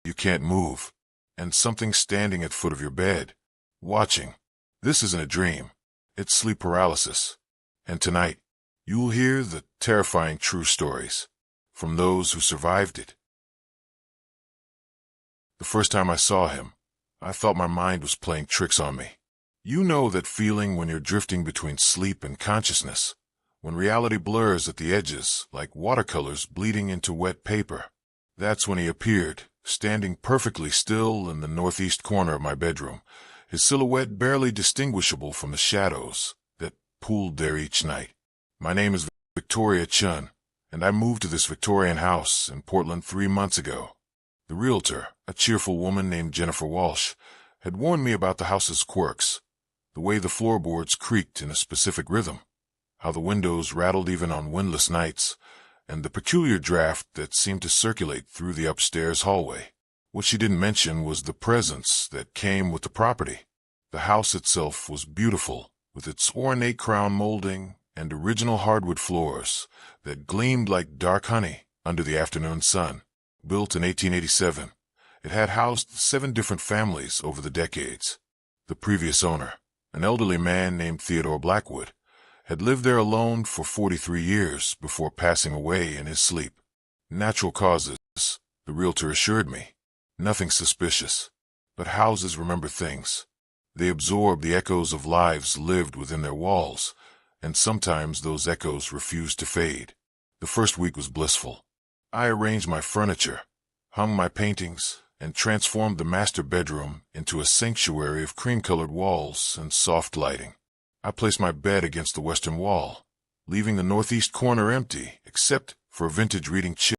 you can't move, and something standing at foot of your bed, watching. This isn't a dream. It's sleep paralysis. And tonight, you will hear the terrifying true stories from those who survived it. The first time I saw him, I thought my mind was playing tricks on me. You know that feeling when you're drifting between sleep and consciousness, when reality blurs at the edges like watercolors bleeding into wet paper. That's when he appeared, standing perfectly still in the northeast corner of my bedroom, his silhouette barely distinguishable from the shadows that pooled there each night. My name is Victoria Chun, and I moved to this Victorian house in Portland 3 months ago. The realtor, a cheerful woman named Jennifer Walsh, had warned me about the house's quirks, the way the floorboards creaked in a specific rhythm, how the windows rattled even on windless nights, and the peculiar draft that seemed to circulate through the upstairs hallway. What she didn't mention was the presence that came with the property. The house itself was beautiful, with its ornate crown molding and original hardwood floors that gleamed like dark honey under the afternoon sun. Built in 1887, it had housed 7 different families over the decades. The previous owner, an elderly man named Theodore Blackwood, had lived there alone for 43 years before passing away in his sleep. Natural causes, the realtor assured me. Nothing suspicious. But houses remember things. They absorb the echoes of lives lived within their walls, and sometimes those echoes refuse to fade. The first week was blissful. I arranged my furniture, hung my paintings, and transformed the master bedroom into a sanctuary of cream-colored walls and soft lighting. I placed my bed against the western wall, leaving the northeast corner empty except for a vintage reading chair.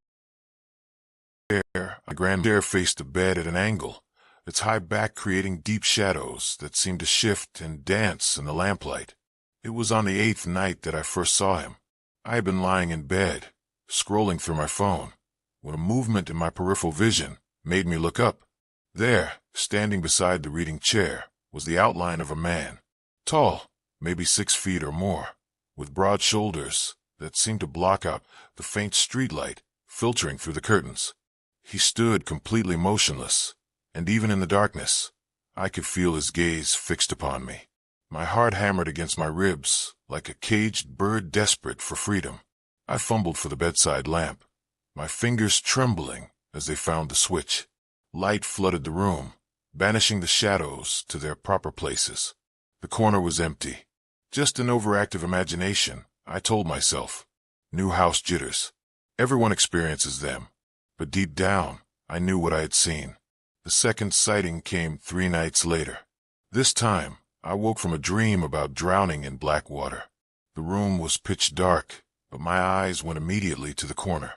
A grand chair faced the bed at an angle, its high back creating deep shadows that seemed to shift and dance in the lamplight. It was on the 8th night that I first saw him. I had been lying in bed, scrolling through my phone, when a movement in my peripheral vision made me look up. There, standing beside the reading chair, was the outline of a man. Tall, maybe 6 feet or more, with broad shoulders that seemed to block out the faint streetlight filtering through the curtains. He stood completely motionless, and even in the darkness, I could feel his gaze fixed upon me. My heart hammered against my ribs like a caged bird desperate for freedom. I fumbled for the bedside lamp, my fingers trembling as they found the switch. Light flooded the room, banishing the shadows to their proper places. The corner was empty. Just an overactive imagination, I told myself. New house jitters. Everyone experiences them. But deep down, I knew what I had seen. The second sighting came 3 nights later. This time, I woke from a dream about drowning in black water. The room was pitch dark, but my eyes went immediately to the corner.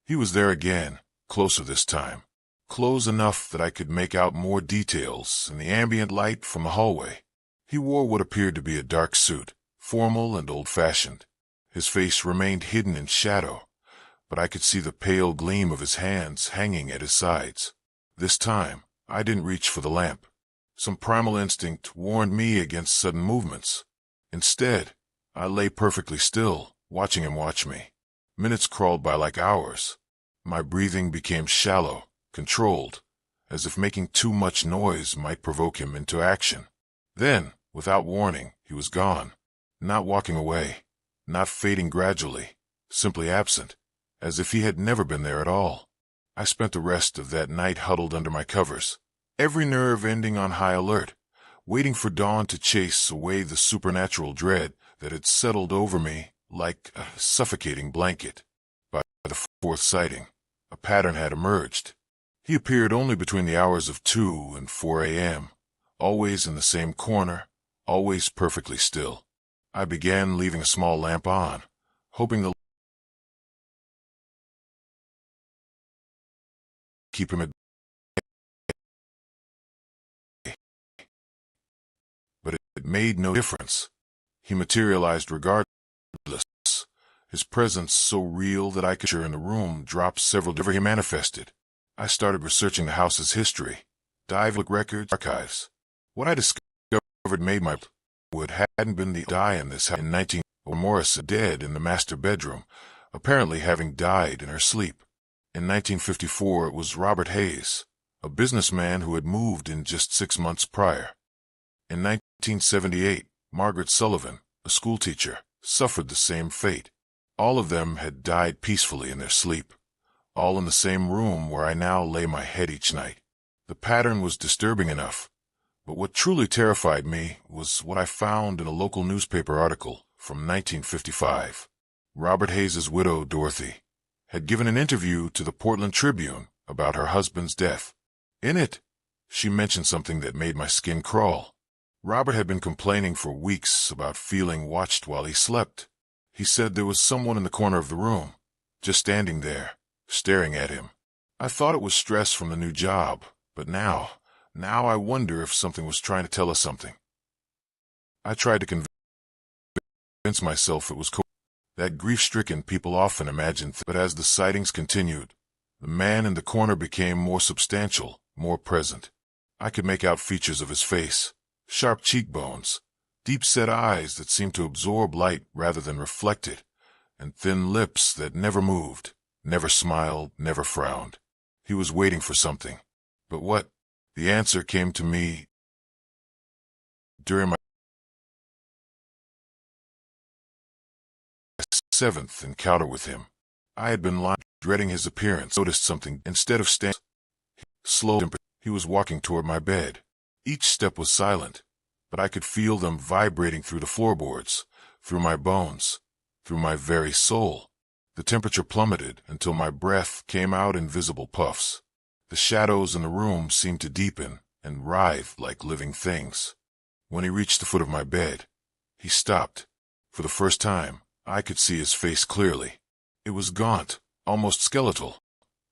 He was there again, closer this time. Close enough that I could make out more details in the ambient light from the hallway. He wore what appeared to be a dark suit, formal and old-fashioned. His face remained hidden in shadow, but I could see the pale gleam of his hands hanging at his sides. This time, I didn't reach for the lamp. Some primal instinct warned me against sudden movements. Instead, I lay perfectly still, watching him watch me. Minutes crawled by like hours. My breathing became shallow, controlled, as if making too much noise might provoke him into action. Then, without warning, he was gone. Not walking away, not fading gradually, simply absent, as if he had never been there at all. I spent the rest of that night huddled under my covers, every nerve ending on high alert, waiting for dawn to chase away the supernatural dread that had settled over me like a suffocating blanket. By the 4th sighting, a pattern had emerged. He appeared only between the hours of 2 and 4 a.m., always in the same corner, always perfectly still. I began leaving a small lamp on, hoping to keep him at bay. But it made no difference. He materialized regardless, his presence so real that I could in the room dropped several days. He manifested. I started researching the house's history, diving into records, archives. What I discovered made my wood hadn't been the die in this house in 19 or Morris dead in the master bedroom, apparently having died in her sleep. In 1954 it was Robert Hayes, a businessman who had moved in just 6 months prior. In 1978, Margaret Sullivan, a schoolteacher, suffered the same fate. All of them had died peacefully in their sleep, all in the same room where I now lay my head each night. The pattern was disturbing enough, but what truly terrified me was what I found in a local newspaper article from 1955. Robert Hayes's widow, Dorothy, had given an interview to the Portland Tribune about her husband's death. In it, she mentioned something that made my skin crawl. Robert had been complaining for weeks about feeling watched while he slept. He said there was someone in the corner of the room, just standing there, staring at him. I thought it was stress from the new job, but now I wonder if something was trying to tell us something. I tried to convince myself it was that grief-stricken people often imagine things, but as the sightings continued, the man in the corner became more substantial, more present. I could make out features of his face, sharp cheekbones, deep-set eyes that seemed to absorb light rather than reflect it, and thin lips that never moved, never smiled, never frowned. He was waiting for something. But what? The answer came to me during my 7th encounter with him. I had been lying, dreading his appearance, noticed something. Instead of standing slowly, he was walking toward my bed. Each step was silent, but I could feel them vibrating through the floorboards, through my bones, through my very soul. The temperature plummeted until my breath came out in visible puffs. The shadows in the room seemed to deepen and writhe like living things. When he reached the foot of my bed, he stopped. For the first time, I could see his face clearly. It was gaunt, almost skeletal,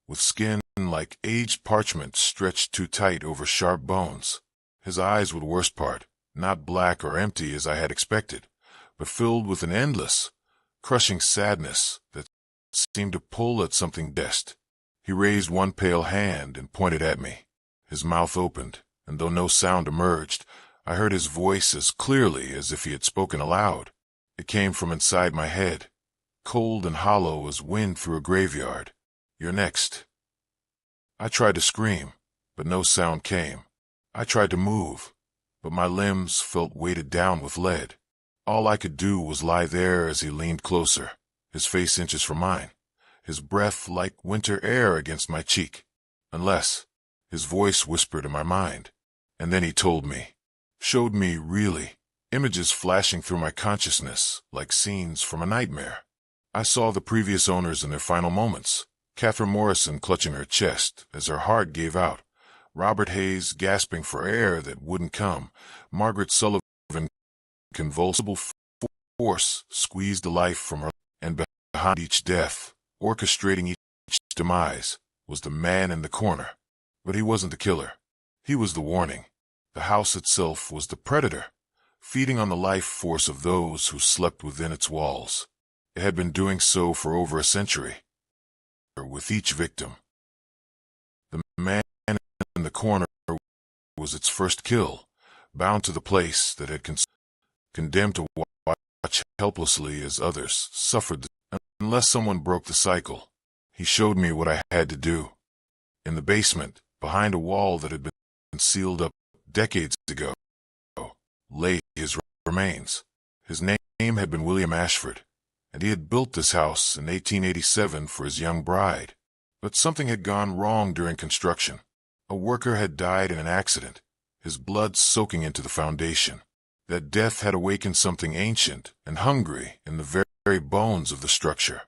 with skin like aged parchment stretched too tight over sharp bones. His eyes were the worst part, not black or empty as I had expected, but filled with an endless, crushing sadness that seemed to pull at something best. He raised one pale hand and pointed at me. His mouth opened, and though no sound emerged, I heard his voice as clearly as if he had spoken aloud. It came from inside my head, cold and hollow as wind through a graveyard. "You're next." I tried to scream, but no sound came. I tried to move, but my limbs felt weighted down with lead. All I could do was lie there as he leaned closer, his face inches from mine, his breath like winter air against my cheek. Unless, his voice whispered in my mind, and then he told me, showed me really, images flashing through my consciousness like scenes from a nightmare. I saw the previous owners in their final moments, Catherine Morrison clutching her chest as her heart gave out, Robert Hayes gasping for air that wouldn't come, Margaret Sullivan convulsive force squeezed the life from her, and behind each death, orchestrating each demise, was the man in the corner. But he wasn't the killer. He was the warning. The house itself was the predator, feeding on the life force of those who slept within its walls. It had been doing so for over a century. With each victim, the man in the corner was its first kill, bound to the place that had condemned to watch helplessly as others suffered unless someone broke the cycle. He showed me what I had to do. In the basement, behind a wall that had been sealed up decades ago, lay his remains. His name had been William Ashford, and he had built this house in 1887 for his young bride. But something had gone wrong during construction. A worker had died in an accident, his blood soaking into the foundation. That death had awakened something ancient and hungry in the very bones of the structure.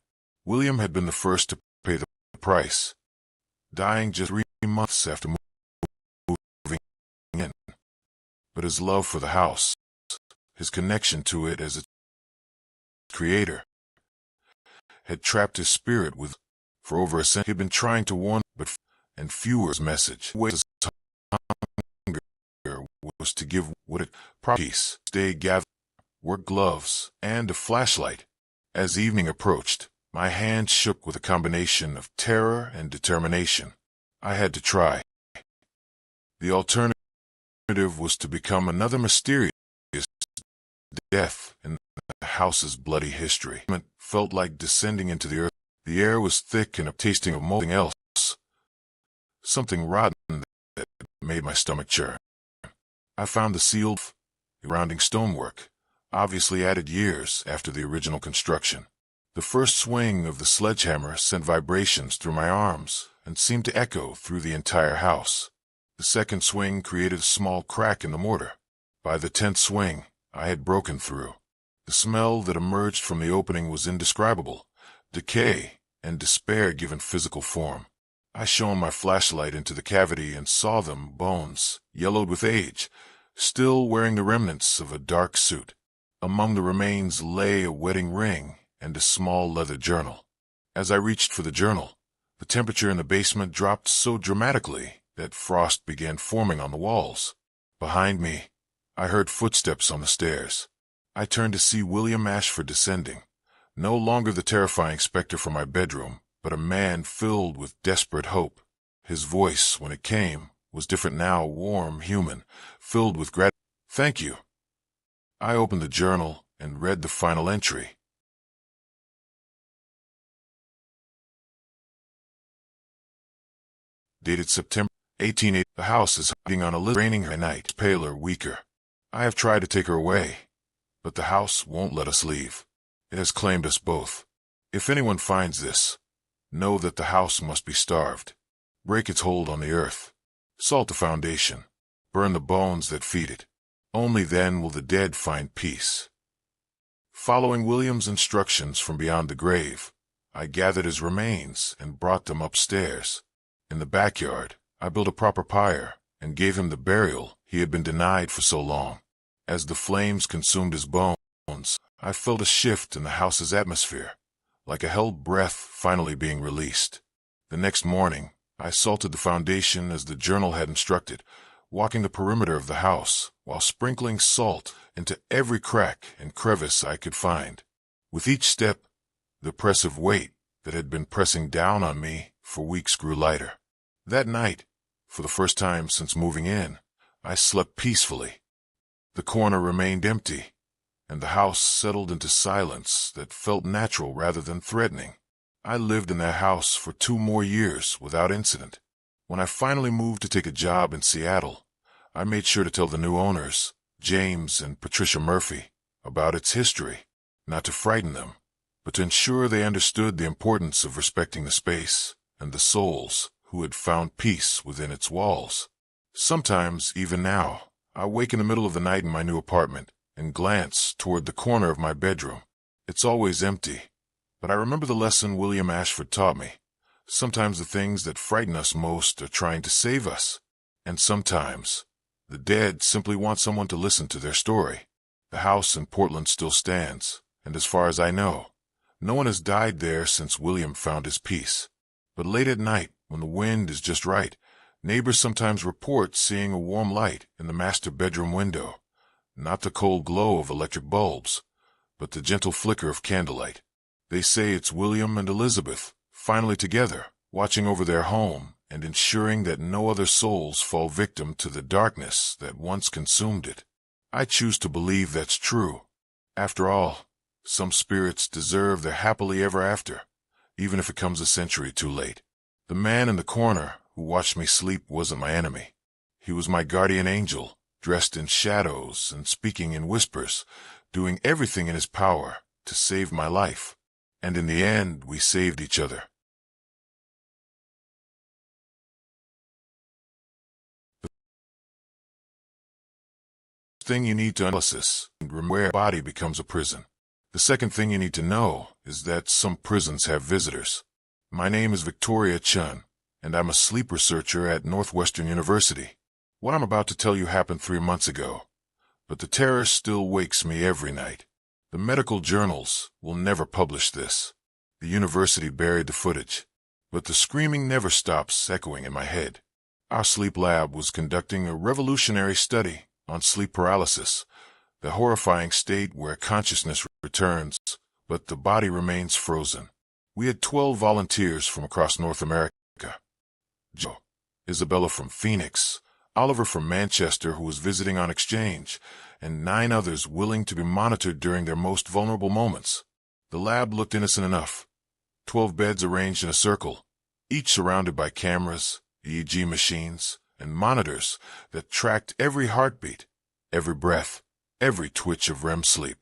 William had been the first to pay the price, dying just 3 months after moving in. But his love for the house, his connection to it as its creator, had trapped his spirit with. For over a century, he had been trying to warn, and fewer's message was to give what it peace, stay gathered, work gloves, and a flashlight. As evening approached, my hand shook with a combination of terror and determination. I had to try. The alternative was to become another mysterious death in the house's bloody history. It felt like descending into the earth. The air was thick and tasting of molding else. Something rotten made my stomach churn. I found the sealed, surrounding stonework, obviously added years after the original construction. The first swing of the sledgehammer sent vibrations through my arms and seemed to echo through the entire house. The second swing created a small crack in the mortar. By the 10th swing, I had broken through. The smell that emerged from the opening was indescribable, decay and despair given physical form. I shone my flashlight into the cavity and saw them, bones, yellowed with age, still wearing the remnants of a dark suit. Among the remains lay a wedding ring and a small leather journal. As I reached for the journal, the temperature in the basement dropped so dramatically that frost began forming on the walls. Behind me, I heard footsteps on the stairs. I turned to see William Ashford descending, no longer the terrifying specter from my bedroom, but a man filled with desperate hope. His voice, when it came, was different now, warm, human, filled with gratitude. "Thank you." I opened the journal and read the final entry. Dated September 1880. The house is hiding on a list, raining her night, paler, weaker. I have tried to take her away, but the house won't let us leave. It has claimed us both. If anyone finds this, know that the house must be starved. Break its hold on the earth. Salt the foundation. Burn the bones that feed it. Only then will the dead find peace. Following William's instructions from beyond the grave, I gathered his remains and brought them upstairs. In the backyard, I built a proper pyre and gave him the burial he had been denied for so long. As the flames consumed his bones, I felt a shift in the house's atmosphere, like a held breath finally being released. The next morning, I salted the foundation as the journal had instructed, walking the perimeter of the house while sprinkling salt into every crack and crevice I could find. With each step, the oppressive weight that had been pressing down on me for weeks grew lighter. That night, for the first time since moving in, I slept peacefully. The corner remained empty, and the house settled into silence that felt natural rather than threatening. I lived in that house for 2 more years without incident. When I finally moved to take a job in Seattle, I made sure to tell the new owners, James and Patricia Murphy, about its history, not to frighten them, but to ensure they understood the importance of respecting the space and the souls who had found peace within its walls. Sometimes, even now, I wake in the middle of the night in my new apartment and glance toward the corner of my bedroom. It's always empty, but I remember the lesson William Ashford taught me. Sometimes the things that frighten us most are trying to save us, and sometimes the dead simply want someone to listen to their story. The house in Portland still stands, and as far as I know, no one has died there since William found his peace. But late at night, when the wind is just right, neighbors sometimes report seeing a warm light in the master bedroom window. Not the cold glow of electric bulbs, but the gentle flicker of candlelight. They say it's William and Elizabeth, finally together, watching over their home and ensuring that no other souls fall victim to the darkness that once consumed it. I choose to believe that's true. After all, some spirits deserve their happily ever after, even if it comes a century too late. The man in the corner who watched me sleep wasn't my enemy. He was my guardian angel, dressed in shadows and speaking in whispers, doing everything in his power to save my life. And in the end, we saved each other. The thing you need to analysis and remember where a body becomes a prison. The second thing you need to know is that some prisons have visitors. My name is Victoria Chun, and I'm a sleep researcher at Northwestern University. What I'm about to tell you happened 3 months ago, but the terror still wakes me every night. The medical journals will never publish this. The university buried the footage, but the screaming never stops echoing in my head. Our sleep lab was conducting a revolutionary study on sleep paralysis, the horrifying state where consciousness returns, but the body remains frozen. We had 12 volunteers from across North America. Joe, Isabella from Phoenix, Oliver from Manchester, who was visiting on exchange, and 9 others willing to be monitored during their most vulnerable moments. The lab looked innocent enough. 12 beds arranged in a circle, each surrounded by cameras, EEG machines, and monitors that tracked every heartbeat, every breath, every twitch of REM sleep.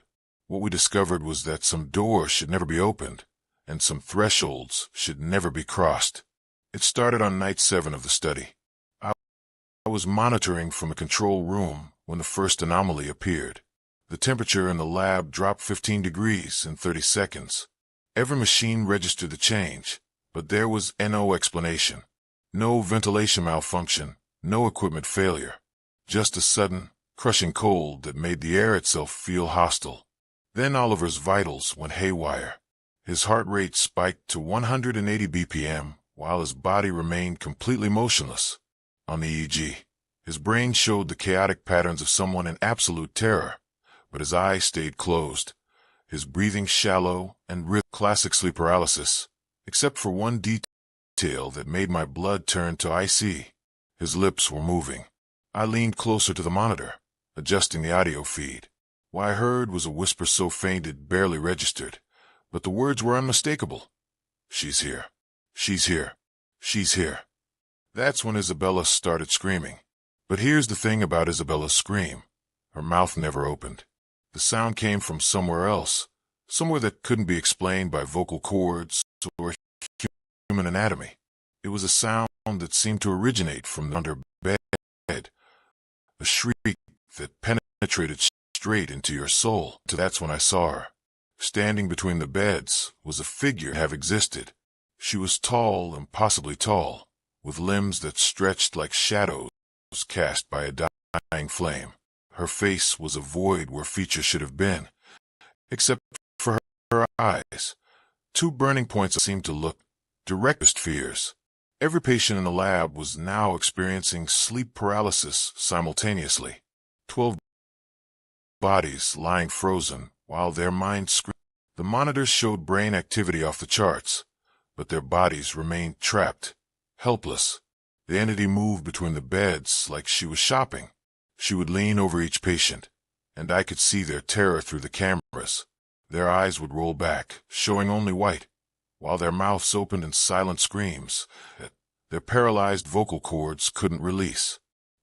What we discovered was that some doors should never be opened, and some thresholds should never be crossed. It started on night 7 of the study. I was monitoring from a control room when the first anomaly appeared. The temperature in the lab dropped 15 degrees in 30 seconds. Every machine registered the change, but there was no explanation. No ventilation malfunction, no equipment failure. Just a sudden, crushing cold that made the air itself feel hostile. Then Oliver's vitals went haywire. His heart rate spiked to 180 BPM, while his body remained completely motionless. On the EEG, his brain showed the chaotic patterns of someone in absolute terror, but his eyes stayed closed. His breathing shallow and rhythmic, classic sleep paralysis, except for one detail that made my blood turn to icy. His lips were moving. I leaned closer to the monitor, adjusting the audio feed. What I heard was a whisper so faint it barely registered, but the words were unmistakable. "She's here. She's here. She's here." That's when Isabella started screaming. But here's the thing about Isabella's scream. Her mouth never opened. The sound came from somewhere else, somewhere that couldn't be explained by vocal cords or human anatomy. It was a sound that seemed to originate from under bed, a shriek that penetrated straight into your soul. That's when I saw her. Standing between the beds was a figure that have existed. She was tall, impossibly tall, with limbs that stretched like shadows cast by a dying flame. Her face was a void where features should have been, except for her eyes. 2 burning points that seemed to look directest fears. Every patient in the lab was now experiencing sleep paralysis simultaneously. 12 bodies lying frozen while their minds screamed. The monitors showed brain activity off the charts, but their bodies remained trapped, helpless. The entity moved between the beds like she was shopping. She would lean over each patient, and I could see their terror through the cameras. Their eyes would roll back, showing only white, while their mouths opened in silent screams that their paralyzed vocal cords couldn't release.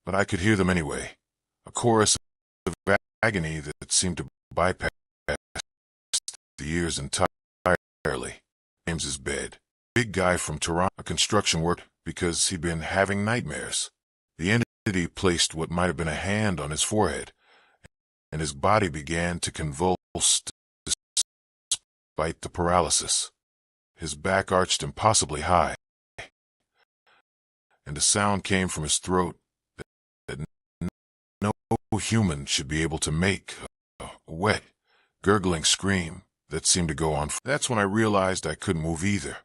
But I could hear them anyway, a chorus of agony that seemed to bypass the ears entirely. James's bed. Big guy from Toronto, a construction worker, because he'd been having nightmares. The entity placed what might have been a hand on his forehead, and his body began to convulse despite the paralysis. His back arched impossibly high, and a sound came from his throat that no human should be able to make, a wet, gurgling scream that seemed to go on. That's when I realized I couldn't move either.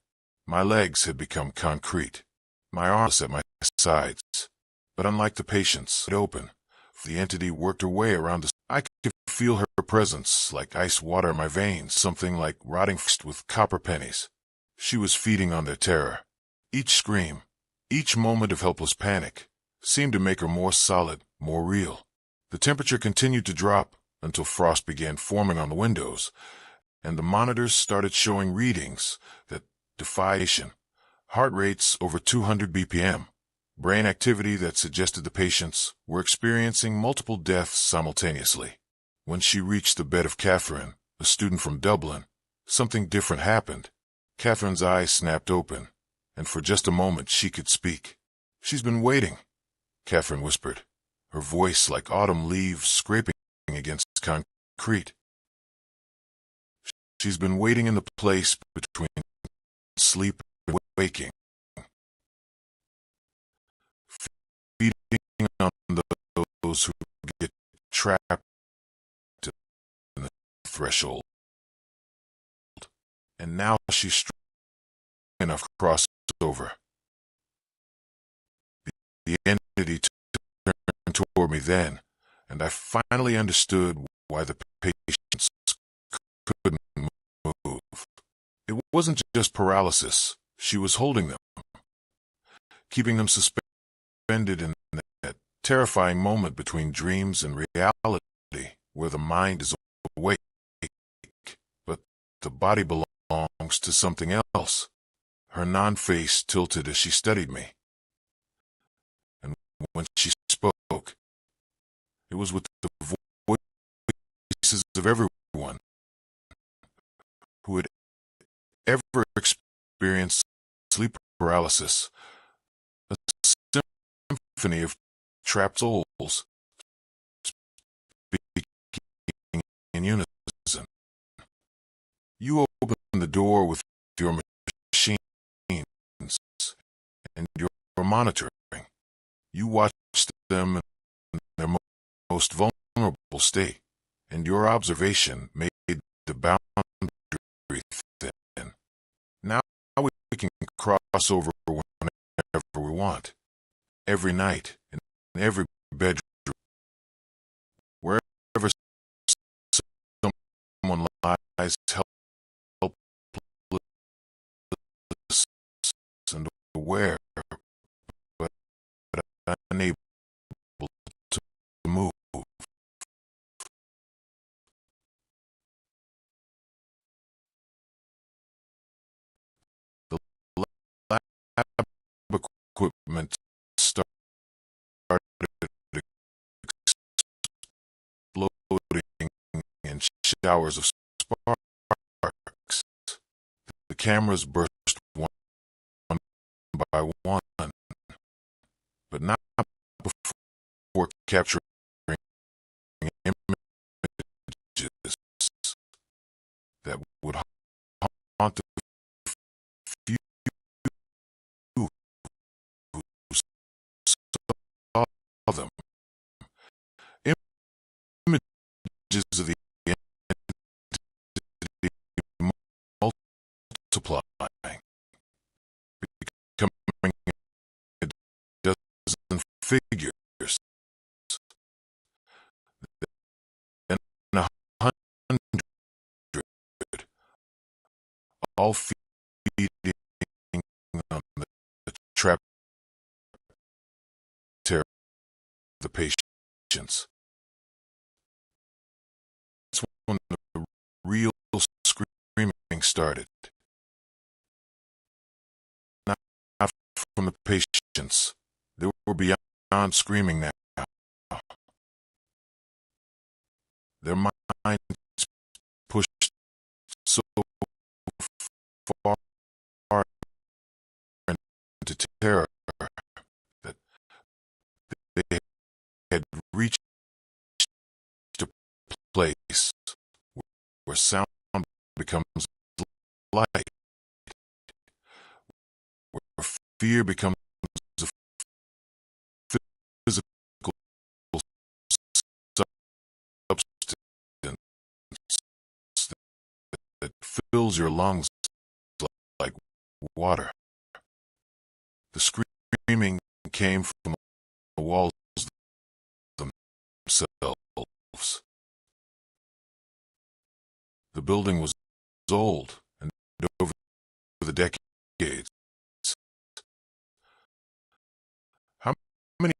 My legs had become concrete. My arms at my sides. But unlike the patients, it opened. The entity worked her way around the... I could feel her presence like ice water in my veins, something like rotting fish with copper pennies. She was feeding on their terror. Each scream, each moment of helpless panic, seemed to make her more solid, more real. The temperature continued to drop until frost began forming on the windows, and the monitors started showing readings that defied. Heart rates over 200 BPM. Brain activity that suggested the patients were experiencing multiple deaths simultaneously. When she reached the bed of Catherine, a student from Dublin, something different happened. Catherine's eyes snapped open, and for just a moment she could speak. "She's been waiting," Catherine whispered, her voice like autumn leaves scraping against concrete. "She's been waiting in the place between sleep and waking, feeding on those who get trapped in the threshold. And now she's strong enough to cross over." The entity turned toward me then, and I finally understood why the patients couldn't move. It wasn't just paralysis. She was holding them, keeping them suspended in that terrifying moment between dreams and reality, where the mind is awake, but the body belongs to something else. Her non-face tilted as she studied me. "And when she spoke. It was with the voices of everyone who had ever experienced sleep paralysis, a symphony of trapped souls speaking in unison. You opened the door with your machines and your monitoring. You watched them in their most vulnerable state, and your observation made the boundary thin. Now we can cross over whenever we want, every night, in every bedroom, wherever someone lies helpless and aware, but unable to move. The lab equipment started exploding in showers of sparks. The cameras burst one by one, but not before capturing images that would haunt the few who saw them. Images of the entity multiplying, becoming a dozen figures, then 100, all feeding on the trapped terror of the patients. That's when the real screaming started. Not from the patients. They were beyond screaming now. Their minds pushed so far into terror that they had reached a place where sound becomes light, where fear becomes a physical substance that fills your lungs like water. The screaming came from the walls themselves. The building was old and over the decades. How many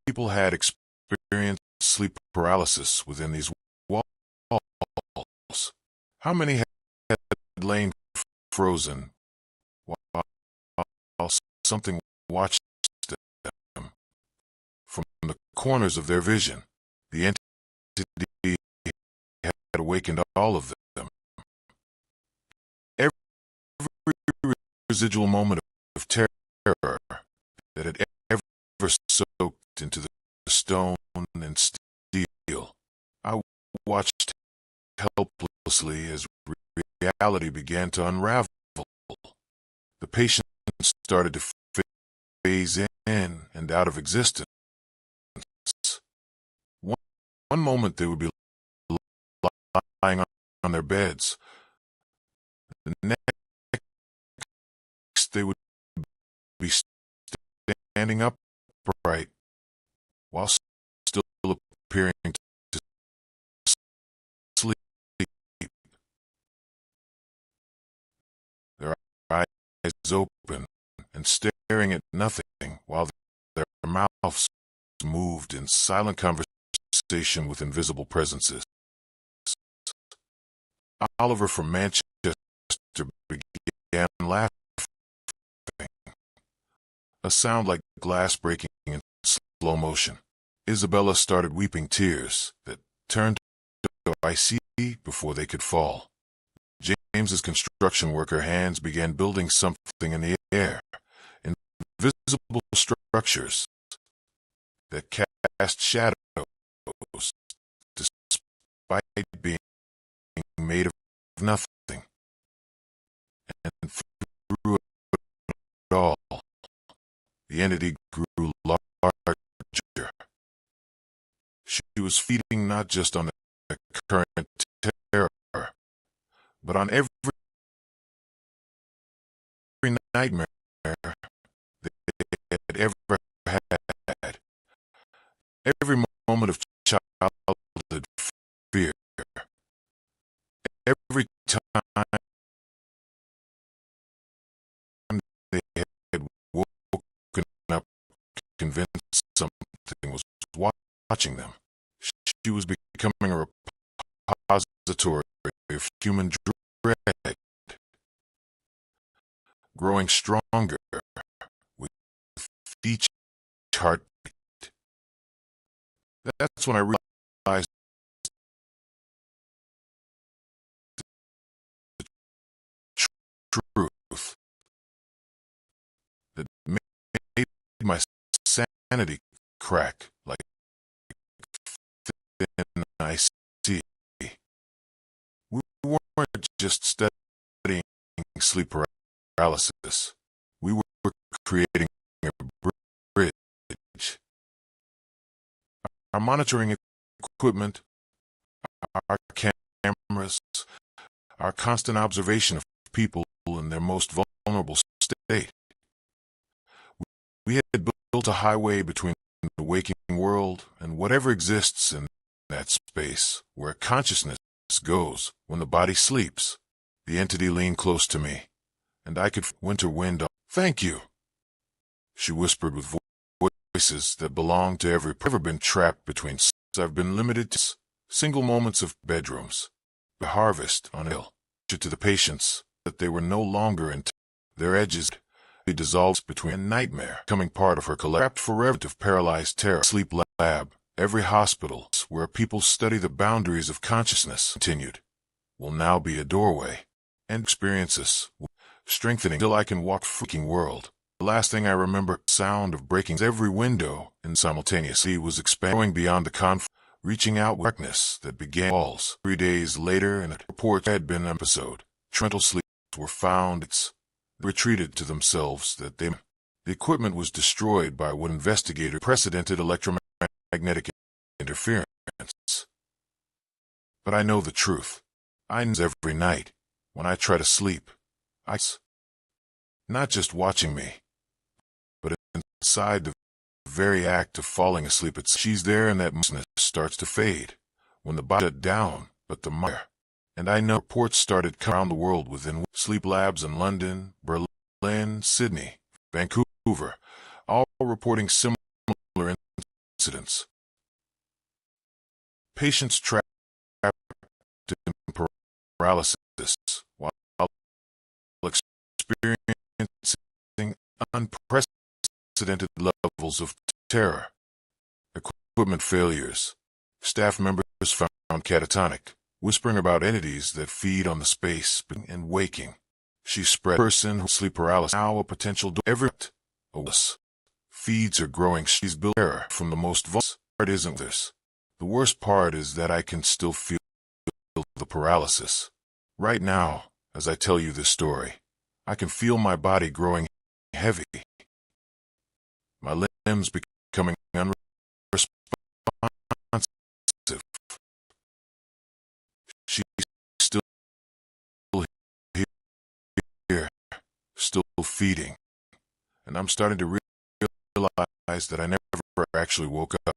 people had experienced sleep paralysis within these walls? How many had lain frozen while something watched them from the corners of their vision? The entity had awakened all of them. Every residual moment of terror that had ever soaked into the stone and steel. I watched helplessly as reality began to unravel. The patients started to phase in and out of existence. One moment they would be lying on their beds. The next they would be standing upright while still appearing to sleep. Their eyes open and staring at nothing while their mouths moved in silent conversation with invisible presences. Oliver from Manchester began laughing. a sound like glass breaking in slow motion. Isabella started weeping tears that turned to icy before they could fall. James's construction worker hands began building something in the air, invisible structures that cast shadows despite being made of nothing. And through it all, the entity grew larger. She was feeding not just on the current terror, but on every nightmare they had ever had. Every moment of childhood fear. Every time they had woken up convinced something was watching them. She was becoming a repository of human dread, growing stronger with each heartbeat. That's when I realized the truth that made my sanity crack like thin ice. We weren't just studying sleep paralysis. We were creating a bridge. Our monitoring equipment, our cameras, our constant observation of people in their most vulnerable state. We had built a highway between the waking world and whatever exists in that space where consciousness goes when the body sleeps. The entity leaned close to me, and I could feel winter wind. Thank you, she whispered with voices that belonged to every. Ever been trapped between. I've been limited to single moments of bedrooms. The harvest on ill to the patients that they were no longer in. Their edges dissolved between a nightmare becoming part of her collapsed forever of paralyzed terror. Sleep lab. Every hospital where people study the boundaries of consciousness continued will now be a doorway and experiences strengthening till I can walk freaking world. The last thing I remember, sound of breaking every window and simultaneously was expanding beyond the conflict, reaching out with darkness that began walls. 3 days later, in a report had been an episode. Mental sleeps were found. It's retreated to themselves that the equipment was destroyed by what investigators precedented electromagnetic interference. But I know the truth. I know every night when I try to sleep. Not just watching me, but inside the very act of falling asleep. She's there and that moodiness starts to fade when the body shut down, but the mire. And I know reports started coming around the world within sleep labs in London, Berlin, Sydney, Vancouver, all reporting similar incidents. Patients trapped in paralysis while experiencing unprecedented levels of terror. Equipment failures. Staff members found catatonic, whispering about entities that feed on the space and waking. She spread person who sleep paralysis. Now a potential every feeds are growing. She's built terror from the most vulnerable. Part isn't this. The worst part is that I can still feel the paralysis. Right now, as I tell you this story, I can feel my body growing heavy. My limbs becoming unresponsive. She's still here, still feeding. And I'm starting to realize that I never actually woke up.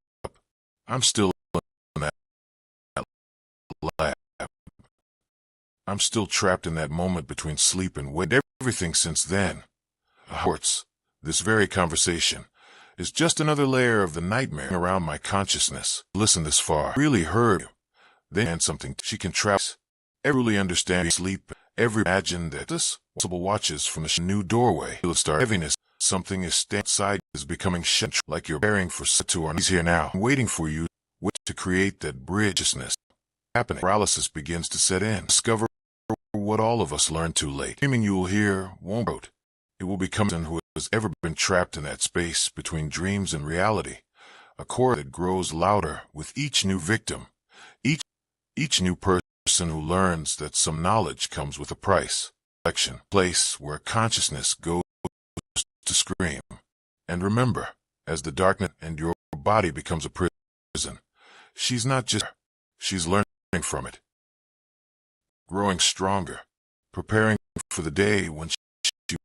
I'm still in that lab. I'm still trapped in that moment between sleep and wake. Everything since then. This very conversation is just another layer of the nightmare around my consciousness. Listen this far. Really heard you. Then something she can traps. Everly understand sleep. Every imagine that this possible watches from the new doorway. It'll start heaviness something is standing outside, is becoming shut, like you're preparing for to or he's here now, waiting for you to create that bridgelessness. Happening. Paralysis begins to set in. Discover what all of us learned too late. Dreaming you will hear won't out. It will become someone who has ever been trapped in that space between dreams and reality. A chord that grows louder with each new victim. Each new person who learns that some knowledge comes with a price. Place where consciousness goes to scream. And remember, as the darkness and your body becomes a prison, she's not just, she's learning from it. Growing stronger, preparing for the day when she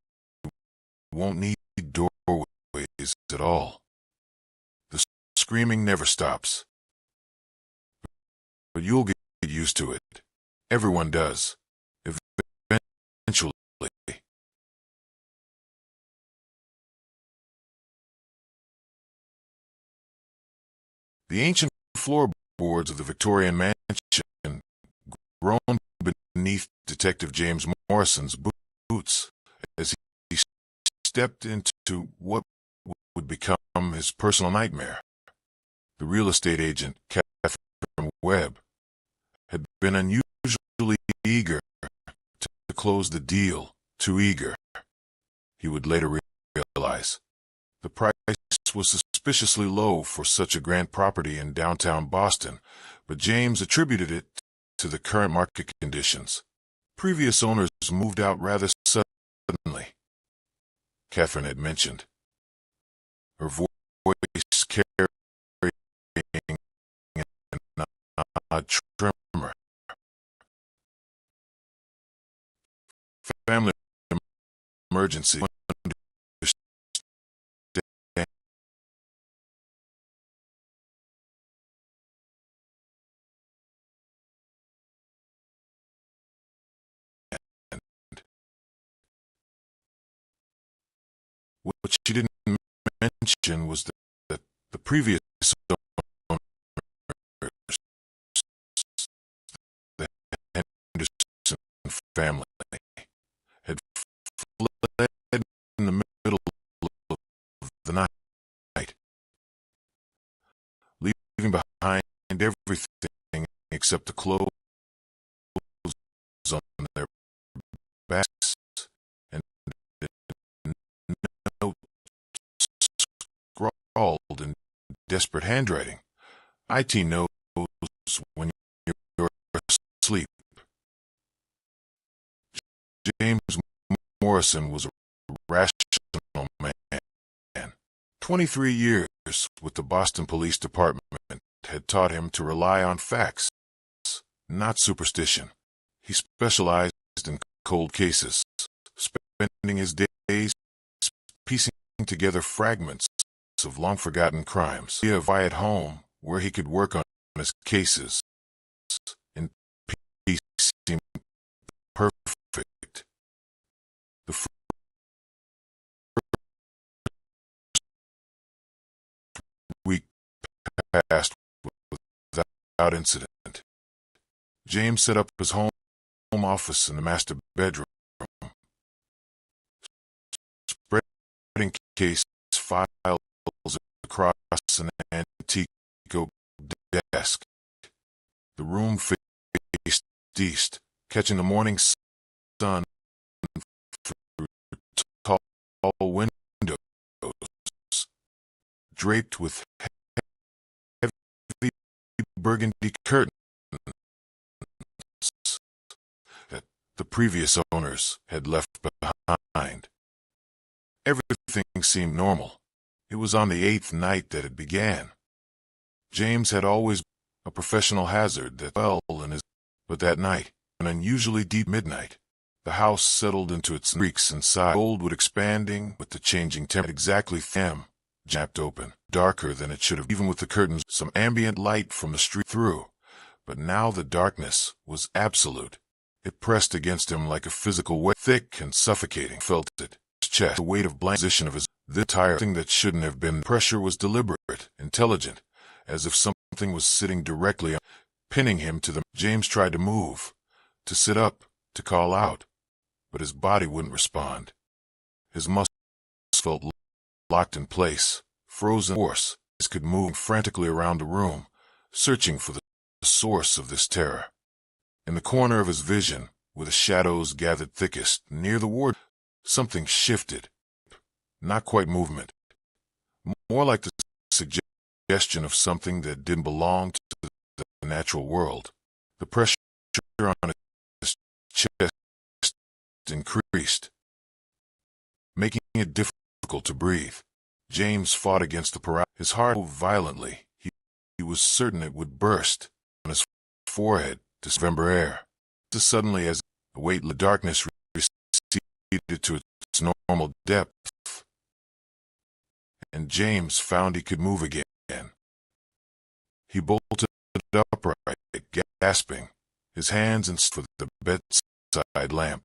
won't need doorways at all. The screaming never stops. But you'll get used to it. Everyone does. Eventually. The ancient floorboards of the Victorian mansion groaned beneath Detective James Morrison's boots as he stepped into what would become his personal nightmare. The real estate agent, Catherine Webb, had been unusually eager to close the deal, too eager. He would later realize the price was suspiciously low for such a grand property in downtown Boston, but James attributed it to the current market conditions. Previous owners moved out rather suddenly, Catherine had mentioned, her voice carrying an odd tremor. Family emergency. What she didn't mention was that the previous owners, the Henderson family, had fled in the middle of the night, leaving behind everything except the clothes on their backs and notes scrawled in desperate handwriting. IT knows when you're asleep. James Morrison was a rational man. 23 years with the Boston Police Department had taught him to rely on facts, not superstition. He specialized in cold cases, spending his days piecing together fragments of long-forgotten crimes. He had a quiet home where he could work on his cases in peace seemed perfect. The first week passed without incident. James set up his home office in the master bedroom, spreading case files across an antique oak desk. The room faced east, catching the morning sun through tall windows, draped with heavy burgundy curtains that the previous owners had left behind. Everything seemed normal. It was on the 8th night that it began. James had always been a professional hazard that fell in his... But that night, an unusually deep midnight, the house settled into its creaks inside. Goldwood expanding with the changing temperature. Exactly jacked open, darker than it should have, even with the curtains, some ambient light from the street through. But now the darkness was absolute. It pressed against him like a physical weight, thick and suffocating. Felt it. His chest, the weight of blank position of his... The entire thing that shouldn't have been. Pressure was deliberate, intelligent, as if something was sitting directly on, pinning him to the... James tried to move, to sit up, to call out, but his body wouldn't respond. His muscles James felt locked in place, frozen force. He could move frantically around the room, searching for the source of this terror. In the corner of his vision, where the shadows gathered thickest, near the ward, something shifted. Not quite movement. More like the suggestion of something that didn't belong to the natural world. The pressure on his chest increased, making it difficult to breathe. James fought against the paralysis. His heart moved violently. He was certain it would burst on his forehead to November air. Just suddenly, as the weight of the darkness receded to its normal depth, and James found he could move again. He bolted upright, gasping, his hands in for the bedside lamp.